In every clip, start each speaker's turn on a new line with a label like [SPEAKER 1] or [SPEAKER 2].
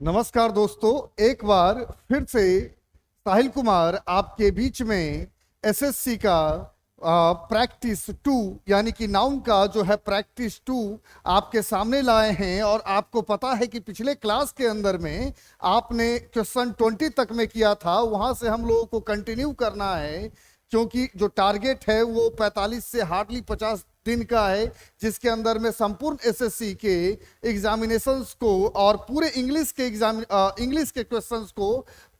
[SPEAKER 1] नमस्कार दोस्तों, एक बार फिर से साहिल कुमार आपके बीच में एसएससी का प्रैक्टिस टू यानी कि नाउन का जो है प्रैक्टिस टू आपके सामने लाए हैं। और आपको पता है कि पिछले क्लास के अंदर में आपने क्वेश्चन 20 तक में किया था, वहां से हम लोगों को कंटिन्यू करना है क्योंकि जो टारगेट है वो 45 से हार्डली 50 दिन का है, जिसके अंदर में संपूर्ण एसएससी के एग्जामिनेशंस को और पूरे इंग्लिश के क्वेश्चंस को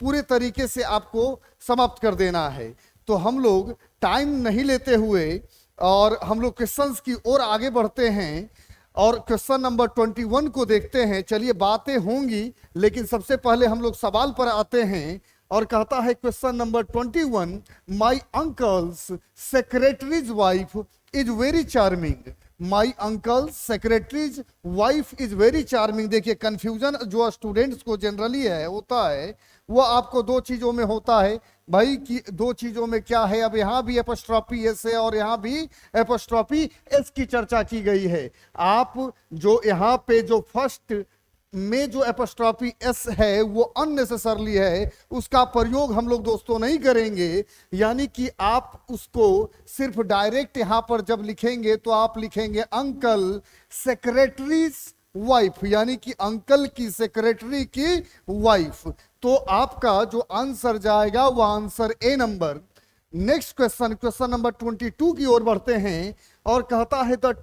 [SPEAKER 1] पूरे तरीके से आपको समाप्त कर देना है। तो हम लोग टाइम नहीं लेते हुए और हम लोग क्वेश्चंस की ओर आगे बढ़ते हैं और क्वेश्चन नंबर 21 को देखते हैं। चलिए, बातें होंगी लेकिन सबसे पहले हम लोग सवाल पर आते हैं और कहता है question number 21, my uncle's secretary's wife is very charming. My uncle's secretary's wife is very charming. देखिए, कंफ्यूजन जो स्टूडेंट्स को जनरली है होता है वो आपको दो चीजों में होता है भाई, कि दो चीजों में क्या है। अब यहाँ भी एपोस्ट्रोफी एस है और यहाँ भी एपोस्ट्रोफी एस की चर्चा की गई है। आप जो यहाँ पे जो फर्स्ट में जो एपोस्ट्रोफी एस है वो अननेसेसरली है, उसका प्रयोग हम लोग दोस्तों नहीं करेंगे। यानी कि आप उसको सिर्फ डायरेक्ट यहां पर जब लिखेंगे तो आप लिखेंगे अंकल सेक्रेटरीज वाइफ, यानी कि अंकल की सेक्रेटरी की वाइफ। तो आपका जो आंसर जाएगा वो answer A number. Next question, question number 22 की ओर बढ़ते हैं और कहता है the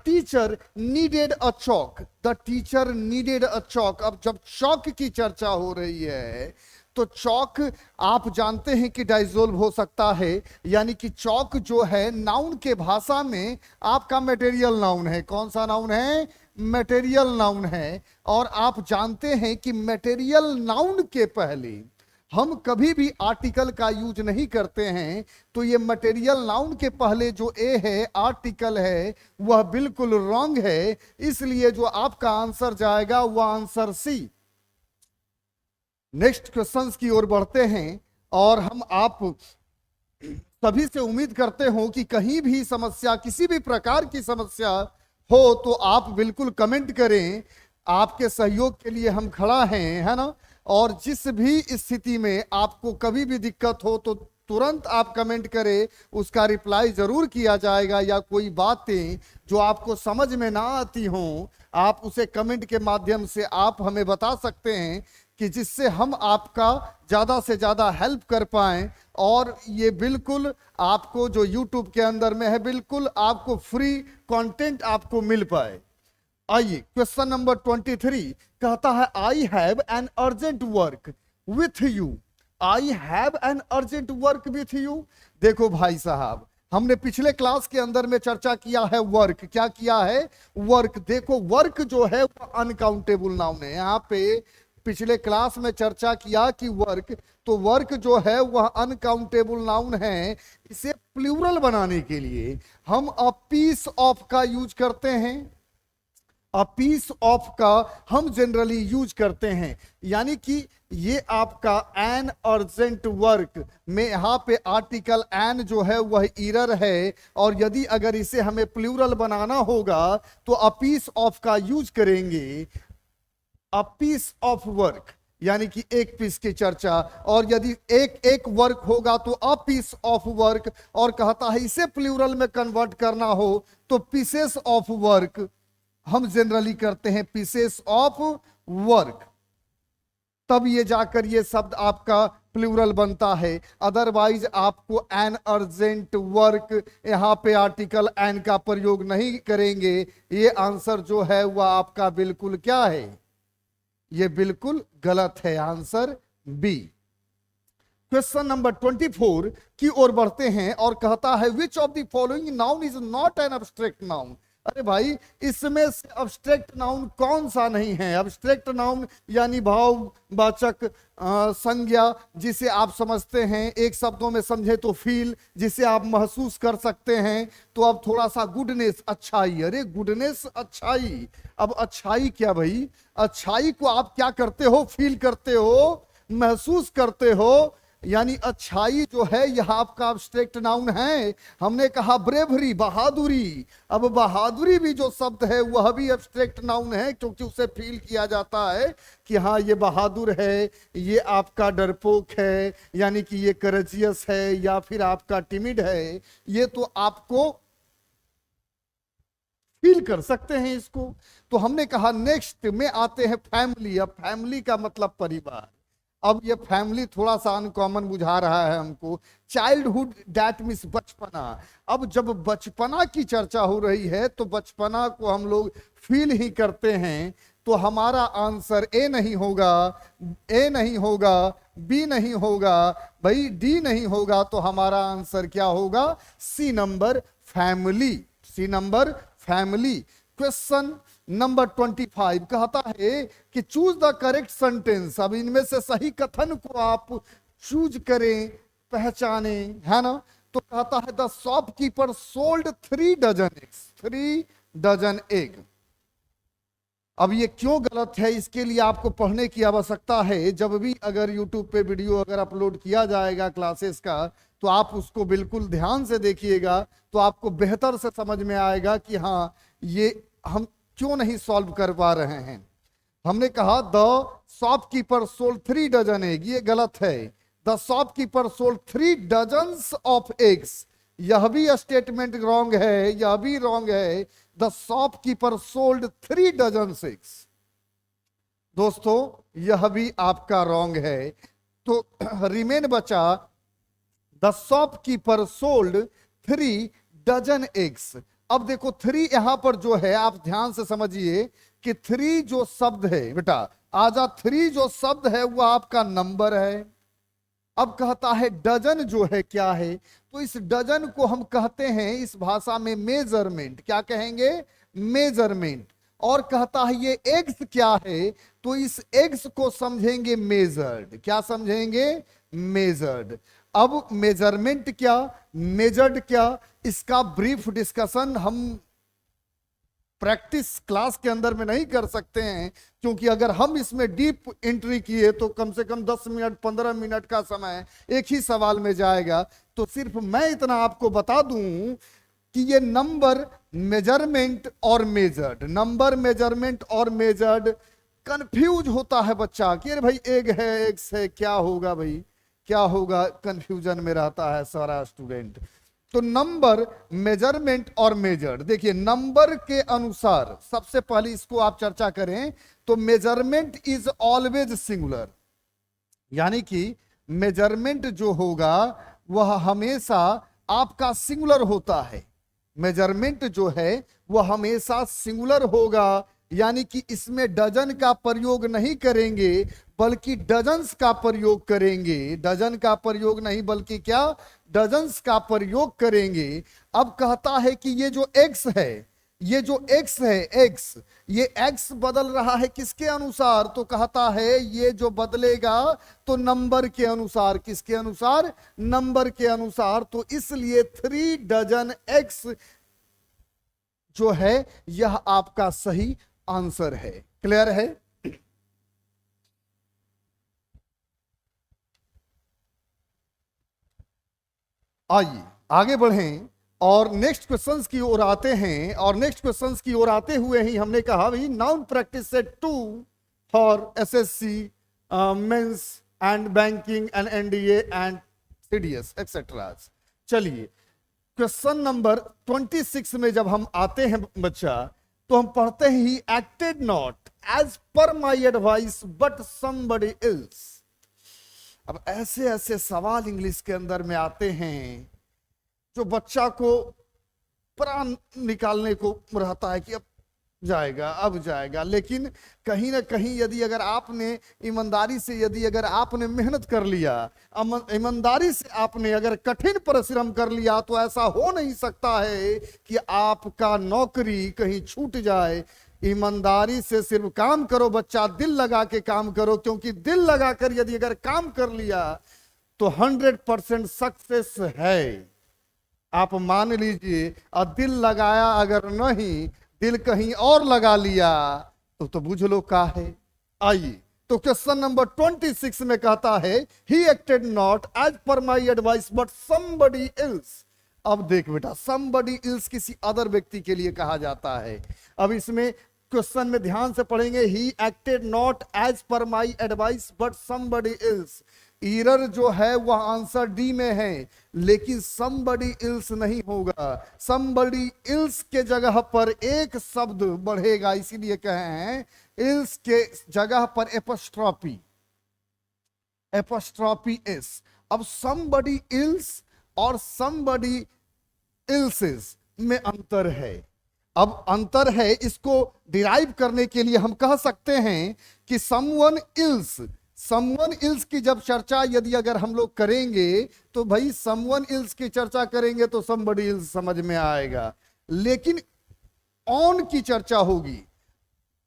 [SPEAKER 1] teacher needed a chalk. The teacher needed a chalk. अब जब चॉक की चर्चा हो रही है तो चॉक आप जानते हैं कि डाइजोल्व हो सकता है, यानी कि चॉक जो है नाउन के भाषा में आपका मटेरियल नाउन है। कौन सा नाउन है? मटेरियल नाउन है। और आप जानते हैं कि मटेरियल नाउन के पहले हम कभी भी आर्टिकल का यूज नहीं करते हैं। तो ये मटेरियल नाउन के पहले जो ए है आर्टिकल है वह बिल्कुल रॉन्ग है, इसलिए जो आपका आंसर जाएगा वह आंसर सी। नेक्स्ट क्वेश्चंस की ओर बढ़ते हैं और हम आप सभी से उम्मीद करते हो कि कहीं भी समस्या, किसी भी प्रकार की समस्या हो तो आप बिल्कुल कमेंट करें। आपके सहयोग के लिए हम खड़ा हैं, है ना। और जिस भी स्थिति में आपको कभी भी दिक्कत हो तो तुरंत आप कमेंट करें, उसका रिप्लाई जरूर किया जाएगा। या कोई बातें जो आपको समझ में ना आती हों आप उसे कमेंट के माध्यम से आप हमें बता सकते हैं कि जिससे हम आपका ज़्यादा से ज़्यादा हेल्प कर पाएं। और ये बिल्कुल आपको जो यूट्यूब के अंदर में है बिल्कुल आपको फ्री कंटेंट आपको मिल पाए। आइए, क्वेश्चन नंबर 23 कहता है I have an urgent work with you. I have an urgent work with you. देखो भाई साहब, हमने पिछले क्लास के अंदर में चर्चा किया है वर्क। क्या किया है? वर्क। देखो, वर्क जो है वो अनकाउंटेबल नाउन है। यहाँ पे पिछले क्लास में चर्चा किया कि वर्क, तो वर्क जो है वह अनकाउंटेबल नाउन है। इसे प्लूरल बनाने के लिए हम अ पीस ऑफ का यूज करते हैं। अ पीस ऑफ का हम जनरली यूज करते हैं, यानी कि ये आपका एन अर्जेंट वर्क में यहां पे आर्टिकल एन जो है वह ईरर है। और यदि अगर इसे हमें प्लूरल बनाना होगा तो अ पीस ऑफ का यूज करेंगे। अ पीस ऑफ वर्क यानी कि एक पीस की चर्चा, और यदि एक वर्क होगा तो अ पीस ऑफ वर्क। और कहता है इसे प्लूरल में कन्वर्ट करना हो तो पीसेस ऑफ वर्क हम जनरली करते हैं, पीसेस ऑफ वर्क। तब ये जाकर ये शब्द आपका प्लूरल बनता है। अदरवाइज आपको एन अर्जेंट वर्क यहां पे आर्टिकल एन का प्रयोग नहीं करेंगे। ये आंसर जो है वह आपका बिल्कुल क्या है? ये बिल्कुल गलत है, आंसर बी। क्वेश्चन नंबर 24 की ओर बढ़ते हैं और कहता है which of the following noun is not an abstract noun. अरे भाई, इसमें से अब्स्ट्रैक्ट नाउन कौन सा नहीं है? अब्स्ट्रैक्ट नाउन यानी भाववाचक संज्ञा, जिसे आप समझते हैं, एक शब्दों में समझे तो फील, जिसे आप महसूस कर सकते हैं। तो अब थोड़ा सा गुडनेस, अच्छाई। अरे गुडनेस, अच्छाई। अब अच्छाई क्या भाई? अच्छाई को आप क्या करते हो? फील करते हो, महसूस करते हो। यानी अच्छाई जो है यह आपका एब्स्ट्रैक्ट नाउन है। हमने कहा ब्रेवरी, बहादुरी। अब बहादुरी भी जो शब्द है वह भी एब्स्ट्रैक्ट नाउन है, क्योंकि उसे फील किया जाता है कि हाँ ये बहादुर है, ये आपका डरपोक है, यानी कि ये करेजियस है, या फिर आपका टिमिड है। ये तो आपको फील कर सकते हैं इसको। तो हमने कहा नेक्स्ट में आते हैं फैमिली। अब फैमिली का मतलब परिवार। अब ये फैमिली थोड़ा सा अनकॉमन बुझा रहा है हमको। चाइल्डहुड दैट मीन्स बचपना। अब जब बचपना की चर्चा हो रही है तो बचपना को हम लोग फील ही करते हैं, तो हमारा आंसर ए नहीं होगा, ए नहीं होगा, बी नहीं होगा, भाई डी नहीं होगा, तो हमारा आंसर क्या होगा? C number, family. C number, family. Question number 25 कहता है कि चूज द करेक्ट सेंटेंस। अब इनमें से सही कथन को आप चूज करें, पहचाने, है ना। तो कहता है the shopkeeper sold 3 dozen eggs, 3 dozen egg. अब ये क्यों गलत है, इसके लिए आपको पढ़ने की आवश्यकता है। जब भी अगर YouTube पे वीडियो अगर अपलोड किया जाएगा क्लासेस का, तो आप उसको बिल्कुल ध्यान से देखिएगा, तो आपको बेहतर से समझ में आएगा कि हाँ ये हम क्यों नहीं सॉल्व कर पा रहे हैं। हमने कहा the shopkeeper sold 3 dozen egg, ये गलत है। The shopkeeper sold 3 dozens of eggs, यह भी स्टेटमेंट रॉन्ग है, यह भी रॉन्ग है। The shopkeeper sold 3 dozen eggs, दोस्तों यह भी आपका रॉन्ग है। तो रिमेन बचा the shopkeeper sold 3 dozen eggs. अब देखो 3 यहां पर जो है, आप ध्यान से समझिए कि 3 जो शब्द है बेटा, आजा 3 जो शब्द है वो आपका नंबर है। अब कहता है डजन जो है क्या है, तो इस डजन को हम कहते हैं इस भाषा में मेजरमेंट। क्या कहेंगे? मेजरमेंट। और कहता है ये एग्स क्या है, तो इस एग्स को समझेंगे मेजर्ड। क्या समझेंगे? मेजर्ड। अब मेजरमेंट क्या, मेजर्ड क्या, इसका ब्रीफ डिस्कशन हम प्रैक्टिस क्लास के अंदर में नहीं कर सकते हैं, क्योंकि अगर हम इसमें डीप एंट्री किए तो कम से कम 10 मिनट 15 मिनट का समय एक ही सवाल में जाएगा। तो सिर्फ मैं इतना आपको बता दूं कि ये नंबर, मेजरमेंट और मेजर्ड, नंबर, मेजरमेंट और मेजर्ड कंफ्यूज होता है बच्चा कि अरे भाई एग है, एग्स है, क्या होगा भाई, क्या होगा, कंफ्यूजन में रहता है सारा स्टूडेंट। तो नंबर, मेजरमेंट और मेजर्ड, देखिए नंबर के अनुसार सबसे पहले इसको आप चर्चा करें तो मेजरमेंट इज ऑलवेज सिंगुलर, यानी कि मेजरमेंट जो होगा वह हमेशा आपका सिंगुलर होता है। मेजरमेंट जो है वह हमेशा सिंगुलर होगा, यानी कि इसमें डजन का प्रयोग नहीं करेंगे बल्कि डजन्स का प्रयोग करेंगे। डजन का प्रयोग नहीं बल्कि क्या? डजन्स का प्रयोग करेंगे। अब कहता है कि ये जो एक्स है, ये जो एक्स है, एक्स, ये एक्स बदल रहा है किसके अनुसार? तो कहता है ये जो बदलेगा तो नंबर के अनुसार। किसके अनुसार? नंबर के अनुसार। तो इसलिए 3 डजन एक्स जो है यह आपका सही आंसर है। क्लियर है? आइए आगे बढ़ें और नेक्स्ट क्वेश्चंस की ओर आते हैं। और नेक्स्ट क्वेश्चंस की ओर आते हुए ही हमने कहा भाई noun practice set 2 for SSC, mains and banking and NDA and CDS etcetera. चलिए क्वेश्चन नंबर 26 में जब हम आते हैं बच्चा, तो हम पढ़ते he acted not as per my advice but somebody else. अब ऐसे ऐसे सवाल इंग्लिश के अंदर में आते हैं जो बच्चा को प्राण निकालने को रहता है कि अब जाएगा, अब जाएगा। लेकिन कहीं ना कहीं यदि अगर आपने ईमानदारी से, यदि अगर आपने मेहनत कर लिया, ईमानदारी से आपने अगर कठिन परिश्रम कर लिया, तो ऐसा हो नहीं सकता है कि आपका नौकरी कहीं छूट जाए। ईमानदारी से सिर्फ काम करो बच्चा, दिल लगा के काम करो, क्योंकि दिल लगाकर यदि अगर काम कर लिया तो 100% सक्सेस है। आप मान लीजिए, और दिल लगाया अगर नहीं, दिल कहीं और लगा लिया तो बुझ लो का है। आइए तो क्वेश्चन नंबर 26 में कहता है he acted not as per my advice but somebody else. अब देख बेटा, समबडी एल्स किसी अदर व्यक्ति के लिए कहा जाता है। अब इसमें क्वेश्चन में ध्यान से पढ़ेंगे, he acted not as per my advice but somebody else. Error जो है वह आंसर डी में है, लेकिन समबडी एल्स नहीं होगा। समबडी एल्स के जगह पर एक शब्द बढ़ेगा, इसीलिए कहे हैं एल्स के जगह पर एपोस्ट्रोफी, एपोस्ट्रोफी एस। अब समबडी एल्स और समबडी एल्सेस में अंतर है। अब अंतर है, इसको डिराइव करने के लिए हम कह सकते हैं कि समवन एल्स, समवन एल्स की जब चर्चा यदि अगर हम लोग करेंगे तो भाई समवन एल्स की चर्चा करेंगे तो समबडी एल्स समझ में आएगा। लेकिन ऑन की चर्चा होगी,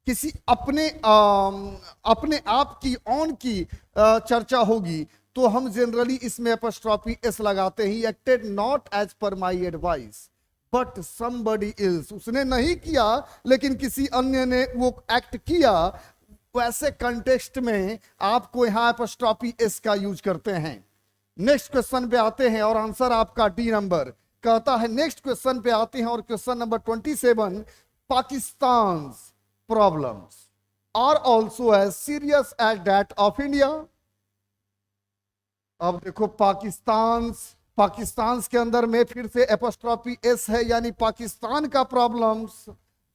[SPEAKER 1] किसी अपने आप की, ऑन की चर्चा होगी, तो हम जनरली इसमें एपोस्ट्रोफी एस लगाते हैं। Acted not as per my advice but somebody else, उसने नहीं किया लेकिन किसी अन्य ने वो एक्ट किया, वैसे कंटेक्स्ट में आपको यहां एपोस्ट्रोफी एस का यूज करते हैं। नेक्स्ट क्वेश्चन पे आते हैं और आंसर आपका डी नंबर कहता है। नेक्स्ट क्वेश्चन पे आते हैं और question number 27, Pakistan problems are also as serious as that of India. अब देखो, पाकिस्तान के अंदर में फिर से एपोस्ट्रोफी एस है, यानी पाकिस्तान का problems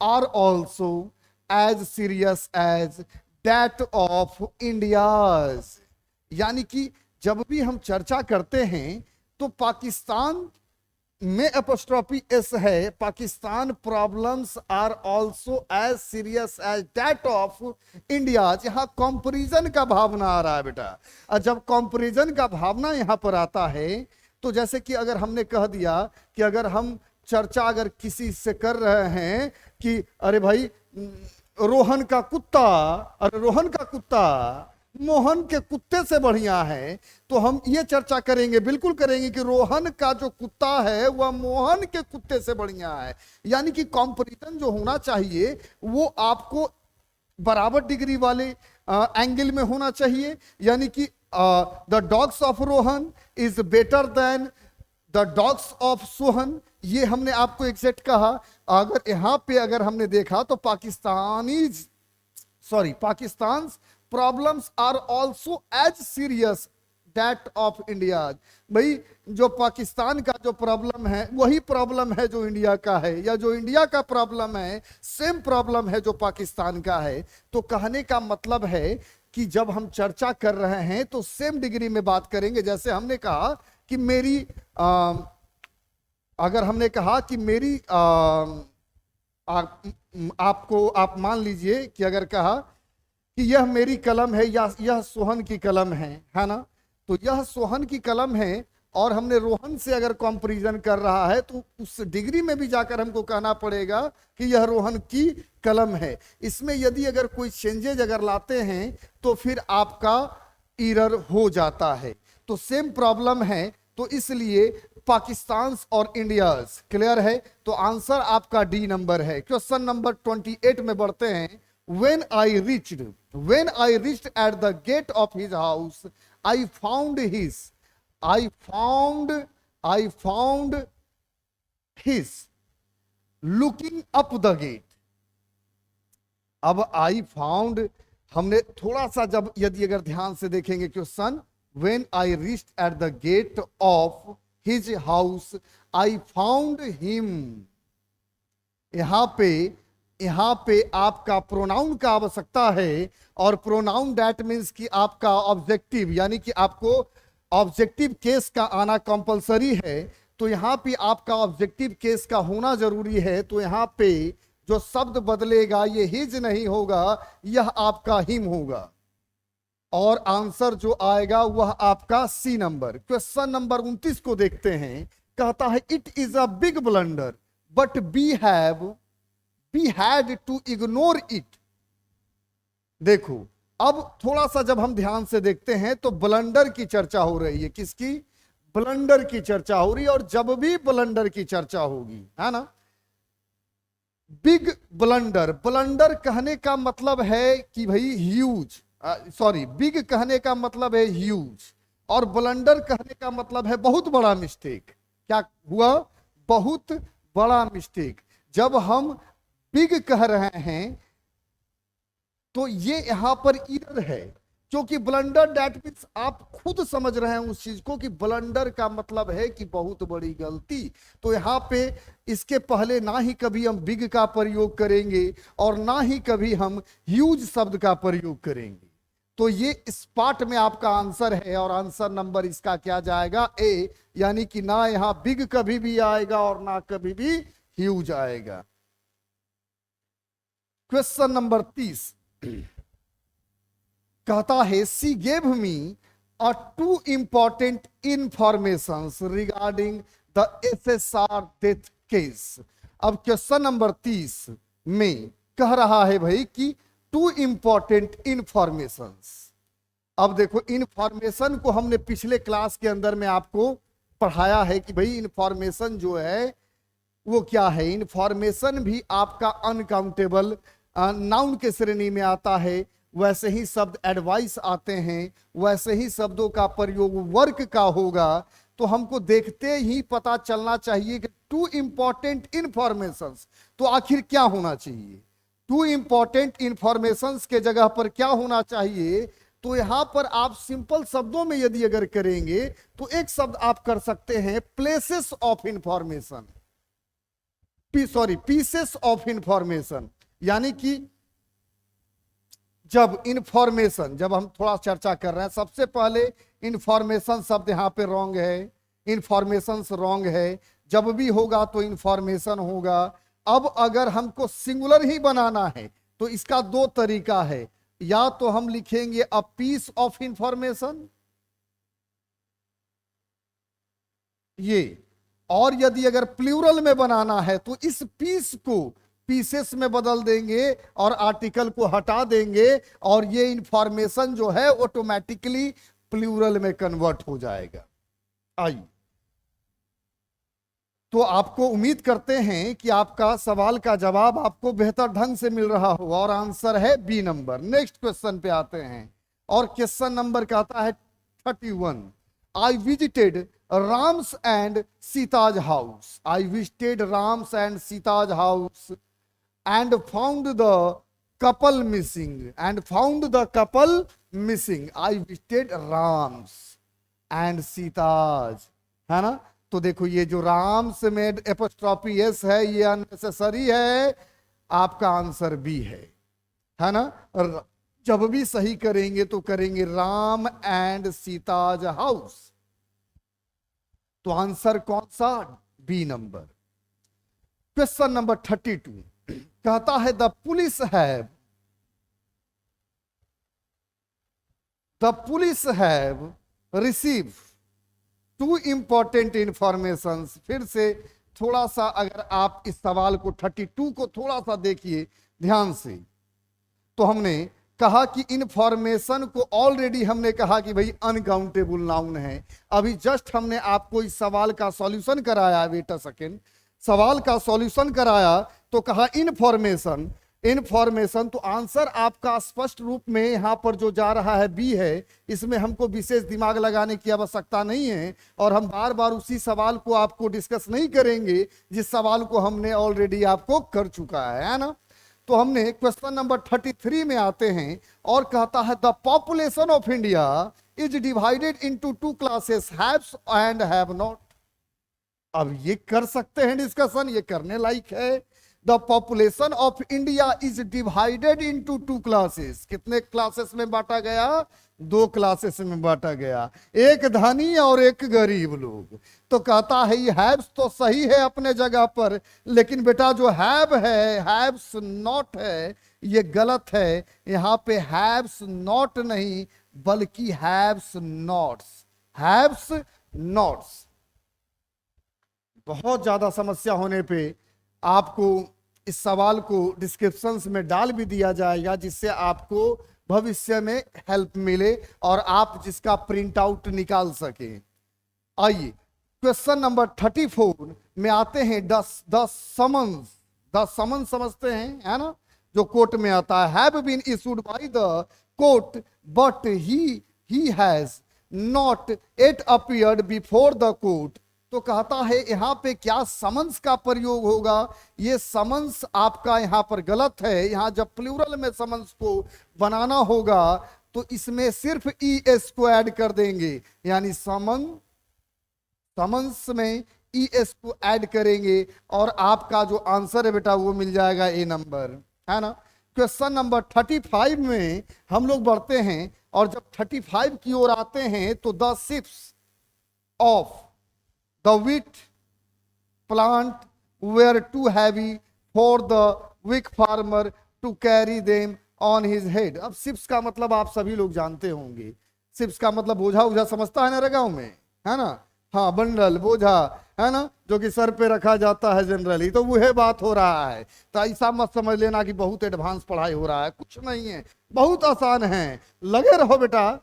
[SPEAKER 1] are also as serious as that of India's. यानी कि जब भी हम चर्चा करते हैं तो पाकिस्तान में एपोस्ट्रोफी एस है, Pakistan problems are also as serious as that of India. यहां कंपैरिजन का भावना आ रहा है बेटा, और जब कंपैरिजन का भावना यहां पर आता है तो जैसे कि अगर हमने कह दिया कि अगर हम चर्चा अगर किसी से कर रहे हैं कि अरे भाई रोहन का कुत्ता, अरे रोहन का कुत्ता मोहन के कुत्ते से बढ़िया है, तो हम ये चर्चा करेंगे, बिल्कुल करेंगे कि रोहन का जो कुत्ता है वह मोहन के कुत्ते से बढ़िया है। यानी कि कंपैरिजन जो होना चाहिए वो आपको बराबर डिग्री वाले एंगल में होना चाहिए। यानी कि the dogs of Rohan is better than the dogs of Sohan, ये हमने आपको एग्जैक्ट कहा। अगर यहां पे अगर हमने देखा तो Pakistan problems are also as serious that of India. भाई जो पाकिस्तान का जो प्रॉब्लम है वही प्रॉब्लम है जो इंडिया का है, या जो इंडिया का प्रॉब्लम है सेम प्रॉब्लम है जो पाकिस्तान का है। तो कहने का मतलब है कि जब हम चर्चा कर रहे हैं तो सेम डिग्री में बात करेंगे। जैसे हमने कहा कि मेरी अगर हमने कहा कि मेरी आपको आप मान लीजिए कि अगर कहा कि यह मेरी कलम है या यह सोहन की कलम है ना, तो यह सोहन की कलम है और हमने रोहन से अगर कंपैरिजन कर रहा है तो उस डिग्री में भी जाकर हमको कहना पड़ेगा कि यह रोहन की कलम है। इसमें यदि अगर कोई चेंजेज अगर लाते हैं तो फिर आपका एरर हो जाता है। तो सेम प्रॉब्लम है, तो इसलिए पाकिस्तान और इंडियाज क्लियर है। तो आंसर आपका डी नंबर है। क्वेश्चन नंबर 28 में बढ़ते हैं। When I reached at the gate of his house, I found his looking up the gate. अब I found हमने थोड़ा सा जब यदि अगर ध्यान से देखेंगे question, when I reached at the gate of his house, I found him. यहां पे आपका प्रोनाउन का आवश्यकता है, और प्रोनाउन दैट मीन्स कि आपका ऑब्जेक्टिव, यानी कि आपको ऑब्जेक्टिव केस का आना कंपलसरी है। तो यहां पे आपका ऑब्जेक्टिव केस का होना जरूरी है। तो यहां पे जो शब्द बदलेगा ये हिज नहीं होगा, यह आपका हिम होगा, और आंसर जो आएगा वह आपका सी नंबर। क्वेश्चन नंबर 29 को देखते हैं। कहता है it is a big blunder but we had to ignore it। देखो, अब थोड़ा सा जब हम ध्यान से देखते हैं तो ब्लंडर की चर्चा हो रही है। किसकी? ब्लंडर की चर्चा हो रही है। और जब भी ब्लंडर की चर्चा होगी, है ना, बिग ब्लंडर, ब्लंडर कहने का मतलब है कि भाई ह्यूज, सॉरी, बिग कहने का मतलब है ह्यूज, और ब्लंडर कहने का मतलब है बहुत बड़ा मिस्टेक। क्या हुआ? बहुत बड़ा मिस्टेक। जब हम बिग कह रहे हैं तो ये यहां पर इरर है, क्योंकि ब्लंडर दैट मीन्स आप खुद समझ रहे हैं उस चीज को कि ब्लंडर का मतलब है कि बहुत बड़ी गलती। तो यहां पे इसके पहले ना ही कभी हम बिग का प्रयोग करेंगे और ना ही कभी हम ह्यूज शब्द का प्रयोग करेंगे। तो ये इस पार्ट में आपका आंसर है, और आंसर नंबर इसका क्या जाएगा? ए, यानी कि ना यहां बिग कभी भी आएगा और ना कभी भी ह्यूज आएगा। क्वेश्चन नंबर 30 कहता है सी gave me a two important informations regarding the SSR death case. अब क्वेश्चन नंबर 30 में कह रहा है भाई कि टू इंपॉर्टेंट इंफॉर्मेशंस। अब देखो, इंफॉर्मेशन को हमने पिछले क्लास के अंदर में आपको पढ़ाया है कि भाई इंफॉर्मेशन जो है वो क्या है। इंफॉर्मेशन भी आपका अनकाउंटेबल नाउन के श्रेणी में आता है। वैसे ही शब्द एडवाइस आते हैं, वैसे ही शब्दों का प्रयोग वर्क का होगा। तो हमको देखते ही पता चलना चाहिए कि टू इंपॉर्टेंट इंफॉर्मेशंस, तो आखिर क्या होना चाहिए? टू इंपॉर्टेंट इंफॉर्मेशंस के जगह पर क्या होना चाहिए? तो यहां पर आप सिंपल शब्दों में यदि अगर करेंगे तो एक शब्द आप कर सकते हैं places of information, sorry pieces of information. यानी कि जब इंफॉर्मेशन, जब हम थोड़ा चर्चा कर रहे हैं, सबसे पहले इंफॉर्मेशन शब्द यहां पे रॉन्ग है, इंफॉर्मेशन रॉन्ग है। जब भी होगा तो इंफॉर्मेशन होगा। अब अगर हमको सिंगुलर ही बनाना है तो इसका दो तरीका है, या तो हम लिखेंगे अ पीस ऑफ इंफॉर्मेशन, ये, और यदि अगर प्लूरल में बनाना है तो इस पीस को पीसेस में बदल देंगे और आर्टिकल को हटा देंगे, और ये इंफॉर्मेशन जो है ऑटोमेटिकली प्लूरल में कन्वर्ट हो जाएगा। आइए, तो आपको उम्मीद करते हैं कि आपका सवाल का जवाब आपको बेहतर ढंग से मिल रहा होगा, और आंसर है बी नंबर। नेक्स्ट क्वेश्चन पे आते हैं, और क्वेश्चन नंबर कहता है 31। I visited Ram's and Sita's house. I visited Ram's and Sita's house and found the couple missing, and found the couple missing. I visited Rams and Sita's, है ना? तो देखो, ये जो राम्स में एपोस्ट्रोफी एस है ये अननेसेसरी है। आपका आंसर बी है ना? जब भी सही करेंगे तो करेंगे राम एंड सीताज हाउस। तो आंसर कौन सा? B number. क्वेश्चन नंबर 32 कहता है the police have receive two important information. फिर से थोड़ा सा अगर आप इस सवाल को 32 को थोड़ा सा देखिए ध्यान से, तो हमने कहा कि इंफॉर्मेशन को ऑलरेडी हमने कहा कि भाई अनकाउंटेबल नाउन है। अभी जस्ट हमने आपको इस सवाल का सॉल्यूशन कराया, वेट अ सेकेंड, सवाल का सॉल्यूशन कराया तो कहा इनफॉर्मेशन। इनफॉर्मेशन, तो आंसर आपका स्पष्ट रूप में यहां पर जो जा रहा है बी है। इसमें हमको विशेष दिमाग लगाने की आवश्यकता नहीं है, और हम बार बार उसी सवाल को आपको डिस्कस नहीं करेंगे जिस सवाल को हमने ऑलरेडी आपको कर चुका है ना? तो हमने क्वेश्चन नंबर 33 में आते हैं, और कहता है the population of India is divided into two classes, haves and have not. अब ये कर सकते हैं डिस्कशन, ये करने लायक है। The population of India is divided into two classes. कितने क्लासेस में बांटा गया? दो क्लासेस में बांटा गया, एक धनी और एक गरीब लोग। तो कहता है ये हैव्स तो सही है अपने जगह पर, लेकिन बेटा जो हैव है, हैव्स नॉट है, ये गलत है। यहां पे हैव्स नॉट नहीं बल्कि हैव्स नॉट्स, हैव्स नॉट्स। बहुत ज्यादा समस्या होने पे आपको इस सवाल को डिस्क्रिप्शन में डाल भी दिया जाएगा, जिससे आपको भविष्य में हेल्प मिले और आप जिसका प्रिंट आउट निकाल सके। आइए क्वेश्चन नंबर 34 में आते हैं। द समन्स समझते हैं, है ना, जो कोर्ट में आता है, have been issued by the court but he has not yet appeared before the court. तो कहता है यहां पे क्या समन्स का प्रयोग होगा? ये समन्स आपका यहां पर गलत है। यहां जब प्लूरल में समन्स को बनाना होगा तो इसमें सिर्फ ES को ऐड कर देंगे, यानी समन्स में ES को ऐड करेंगे और आपका जो आंसर है बेटा वो मिल जाएगा ए नंबर, है ना। क्वेश्चन नंबर 35 में हम लोग बढ़ते हैं और जब 35 की ओर आते हैं तो the ships of the wheat plant were too heavy for the weak farmer to carry them on his head। अब शिप्स का मतलब आप सभी लोग जानते होंगे। शिप्स का मतलब बोझा उझा समझता है ना रे गांव में, है ना। हाँ, बंडल बोझा, है ना, जो कि सर पे रखा जाता है जनरली। तो वह बात हो रहा है। तो ऐसा मत समझ लेना कि बहुत एडवांस पढ़ाई हो रहा है, कुछ नहीं है, बहुत आसान है। लगे रहो बेटा,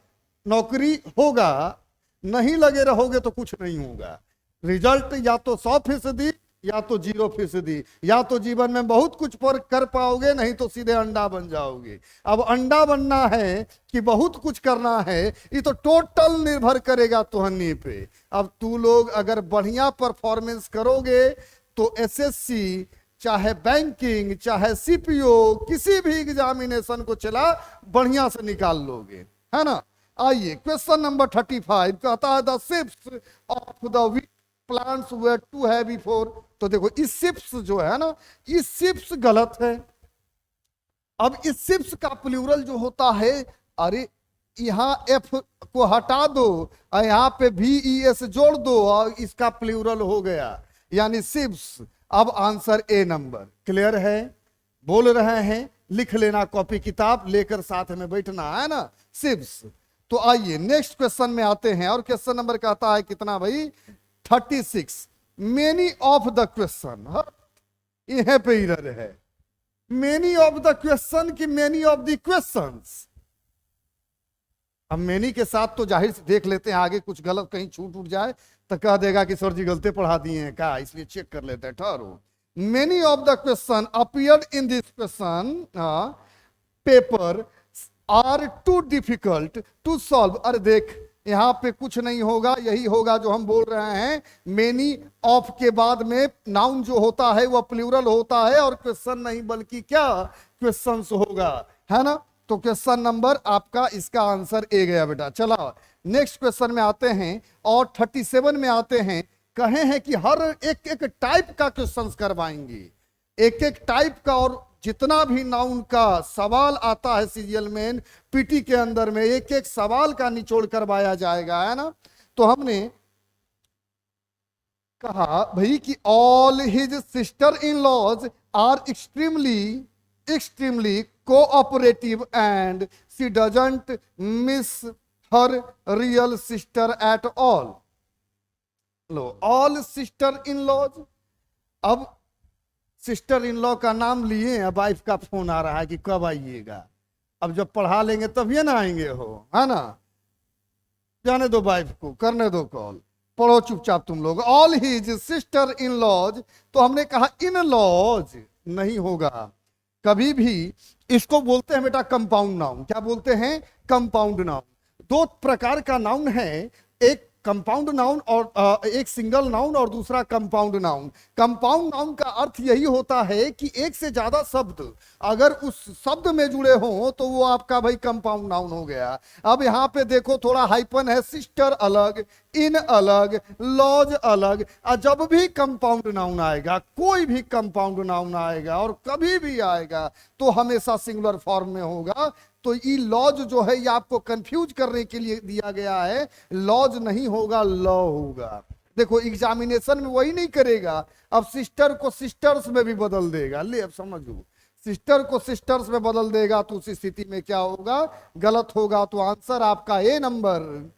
[SPEAKER 1] नौकरी होगा, नहीं लगे रहोगे तो कुछ नहीं होगा। रिजल्ट या तो 100% या तो 0%। या तो जीवन में बहुत कुछ पर कर पाओगे, नहीं तो सीधे अंडा बन जाओगे। अब अंडा बनना है कि बहुत कुछ करना है, ये तो टोटल निर्भर करेगा तुहनी पे। अब तू लोग अगर बढ़िया परफॉर्मेंस करोगे तो SSC चाहे बैंकिंग चाहे CPO किसी भी एग्जामिनेशन को चला बढ़िया से निकाल लोगे, है ना। आइए क्वेश्चन नंबर 35 कहता है the ships of the wheat plants were too heavy for. तो देखो इस शिप्स जो है ना, इस शिप्स गलत है। अब इस शिप्स का प्लूरल जो होता है, अरे यहां F को हटा दो और यहां पे VES जोड़ दो और इसका प्लूरल हो गया, यानी शिप्स। अब आंसर ए नंबर। क्लियर है? बोल रहे हैं, लिख लेना, कॉपी किताब लेकर साथ में बैठना, है ना, शिप्स। तो आइए नेक्स्ट क्वेश्चन में आते हैं और क्वेश्चन नंबर कहता है कितना भाई? 36। मेनी ऑफ द क्वेश्चन, यहां पे इरर है। मेनी ऑफ द क्वेश्चन की मेनी ऑफ द क्वेश्चंस। अब मेनी के साथ तो जाहिर से देख लेते हैं, आगे कुछ गलत कहीं छूट उठ जाए तो कह देगा कि सर जी गलती पढ़ा दिए हैं क्या, इसलिए चेक कर लेते हैं। ठहरो। Many of the question appeared in this question paper are too difficult to solve. अरे देख, यहां पे कुछ नहीं होगा, यही होगा जो हम बोल रहे हैं। मेनी ऑफ के बाद में नाउन जो होता है वह प्लूरल होता है और क्वेश्चन नहीं बल्कि क्या, क्वेश्चंस होगा, है ना। तो क्वेश्चन नंबर आपका इसका आंसर ए गया बेटा। चला नेक्स्ट क्वेश्चन में आते हैं और 37 में आते हैं। कहे हैं कि हर एक एक टाइप का क्वेश्चन करवाएंगे, एक एक टाइप का, और जितना भी नाउन का सवाल आता है सीरियल में पीटी के अंदर में एक एक सवाल का निचोड़ करवाया जाएगा, है ना। तो हमने कहा भाई कि all his sister in laws are extremely cooperative and she doesn't miss her real sister at all. लो, ऑल सिस्टर इन लॉज। अब सिस्टर इन लॉ का नाम लिए, अब वाइफ का फोन आ रहा है कि कब आइएगा। अब जब पढ़ा लेंगे तभी ना आएंगे हो, है ना। जाने दो वाइफ को, करने दो कॉल, पढ़ो चुपचाप तुम लोग। All his sister in laws, तो हमने कहा इन लॉज नहीं होगा कभी भी। इसको बोलते हैं बेटा कंपाउंड नाउन। क्या बोलते हैं? Compound noun. दो प्रकार का नाउन है, एक कंपाउंड नाउन और एक सिंगल नाउन और दूसरा कंपाउंड नाउन। कंपाउंड नाउन का अर्थ यही होता है कि एक से ज्यादा शब्द अगर उस शब्द में जुड़े हों तो वो आपका भाई कंपाउंड नाउन हो गया। अब यहाँ पे देखो थोड़ा हाइपन है, सिस्टर अलग, इन अलग, लॉज अलग। जब भी कंपाउंड नाउन आएगा, कोई भी कंपाउंड नाउन आएगा और कभी भी आएगा तो हमेशा सिंगुलर फॉर्म में होगा। तो ये लॉज जो है ये आपको कंफ्यूज करने के लिए दिया गया है। लॉज नहीं होगा, लॉ होगा। देखो एग्जामिनेशन में वही नहीं करेगा, अब सिस्टर को सिस्टर्स में भी बदल देगा। ले अब समझो, सिस्टर को सिस्टर्स में बदल देगा तो उस स्थिति में क्या होगा? गलत होगा। तो आंसर आपका ए नंबर।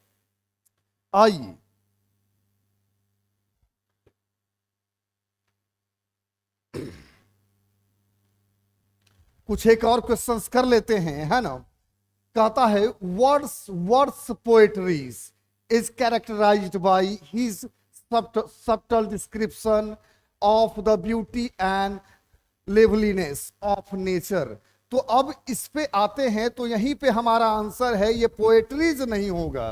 [SPEAKER 1] आइए कुछ एक और क्वेश्चंस कर लेते हैं, है ना। कहता है words poetries is characterized by his subtle description of the beauty and liveliness of nature। तो अब इस पे आते हैं, तो यहीं पे हमारा आंसर है, ये पोएट्रीज नहीं होगा,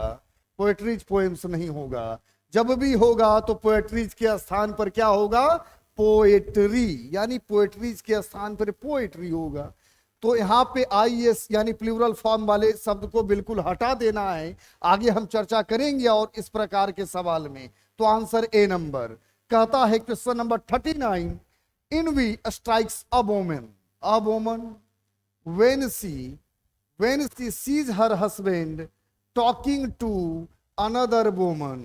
[SPEAKER 1] पोएट्रीज पोएम्स नहीं होगा। जब भी होगा तो पोएट्रीज के स्थान पर क्या होगा, पोएट्री, यानी पोएट्रीज के स्थान पर पोएट्री होगा। तो यहाँ पे आईएस यानी प्लूरल फॉर्म वाले शब्द को बिल्कुल हटा देना है। आगे हम चर्चा करेंगे और इस प्रकार के सवाल में। तो आंसर ए नंबर कहता है question number 39, env strikes a woman, a woman when she sees her husband talking to another woman।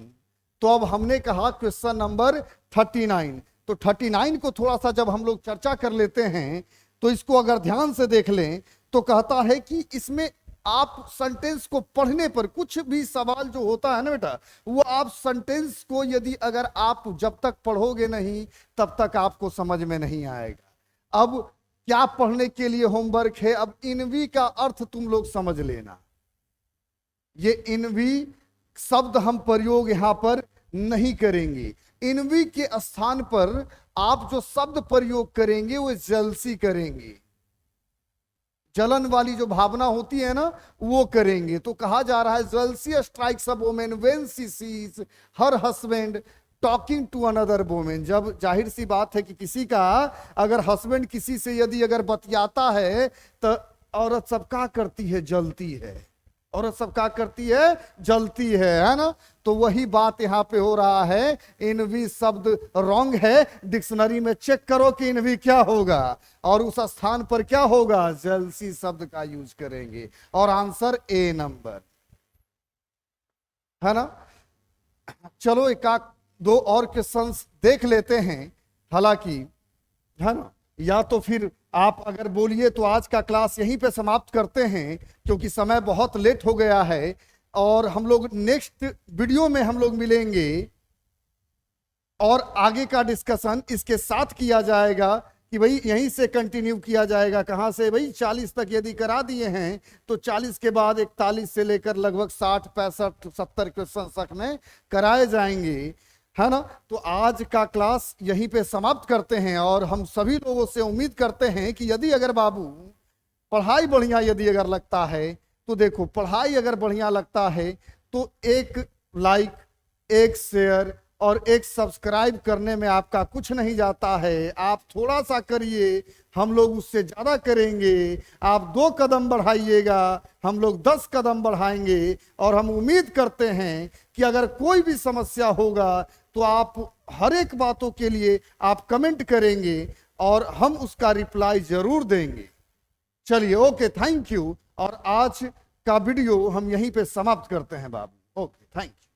[SPEAKER 1] तो अब हमने कहा क्वेश्चन नंबर 39, तो 39 को थोड़ा सा जब हम लोग चर्चा कर लेते हैं तो इसको अगर ध्यान से देख लें तो कहता है कि इसमें आप सेंटेंस को पढ़ने पर कुछ भी सवाल जो होता है ना बेटा, वो आप सेंटेंस को यदि अगर आप जब तक पढ़ोगे नहीं तब तक आपको समझ में नहीं आएगा। अब क्या पढ़ने के लिए होमवर्क है, अब इनवी का अर्थ तुम लोग समझ लेना। ये इनवी शब्द हम प्रयोग यहां पर नहीं करेंगे। इनवी के स्थान पर आप जो शब्द प्रयोग करेंगे वो जेलसी करेंगे, जलन वाली जो भावना होती है ना वो करेंगे। तो कहा जा रहा है jealousy strikes a woman when she sees her husband talking to another women. जब जाहिर सी बात है कि किसी का अगर हस्बैंड किसी से यदि अगर बतियाता है तो औरत सब क्या करती है, जलती है। औरत सब क्या करती है, जलती है ना। तो वही बात यहाँ पे हो रहा है। इनवी शब्द रॉन्ग है, डिक्शनरी में चेक करो कि इनवी क्या होगा और उस स्थान पर क्या होगा, जेलसी शब्द का यूज करेंगे। और आंसर ए नंबर है ना। चलो एक दो और क्वेश्चंस देख लेते हैं, हालांकि है ना, या तो फिर आप अगर बोलिए तो आज का क्लास यहीं पे समाप्त करते हैं क्योंकि समय बहुत लेट हो गया है। और हम लोग नेक्स्ट वीडियो में हम लोग मिलेंगे और आगे का डिस्कशन इसके साथ किया जाएगा कि भाई यहीं से कंटिन्यू किया जाएगा। कहां से भाई, 40 तक यदि करा दिए हैं तो 40 के बाद 41 से लेकर लगभग 60, 65, 70 क्वेश्चन तक में कराए जाएंगे, है ना। तो आज का क्लास यहीं पे समाप्त करते हैं और हम सभी लोगों से उम्मीद करते हैं कि यदि अगर बाबू पढ़ाई बढ़िया यदि अगर लगता है तो देखो, पढ़ाई अगर बढ़िया लगता है तो एक लाइक, एक शेयर और एक सब्सक्राइब करने में आपका कुछ नहीं जाता है। आप थोड़ा सा करिए, हम लोग उससे ज्यादा करेंगे। आप 2 कदम बढ़ाइएगा, हम लोग 10 कदम बढ़ाएंगे। और हम उम्मीद करते हैं कि अगर कोई भी समस्या होगा तो आप हर एक बातों के लिए आप कमेंट करेंगे और हम उसका रिप्लाई जरूर देंगे। चलिए, ओके, थैंक यू। और आज का वीडियो हम यहीं पे समाप्त करते हैं बाबू। Okay, thank you.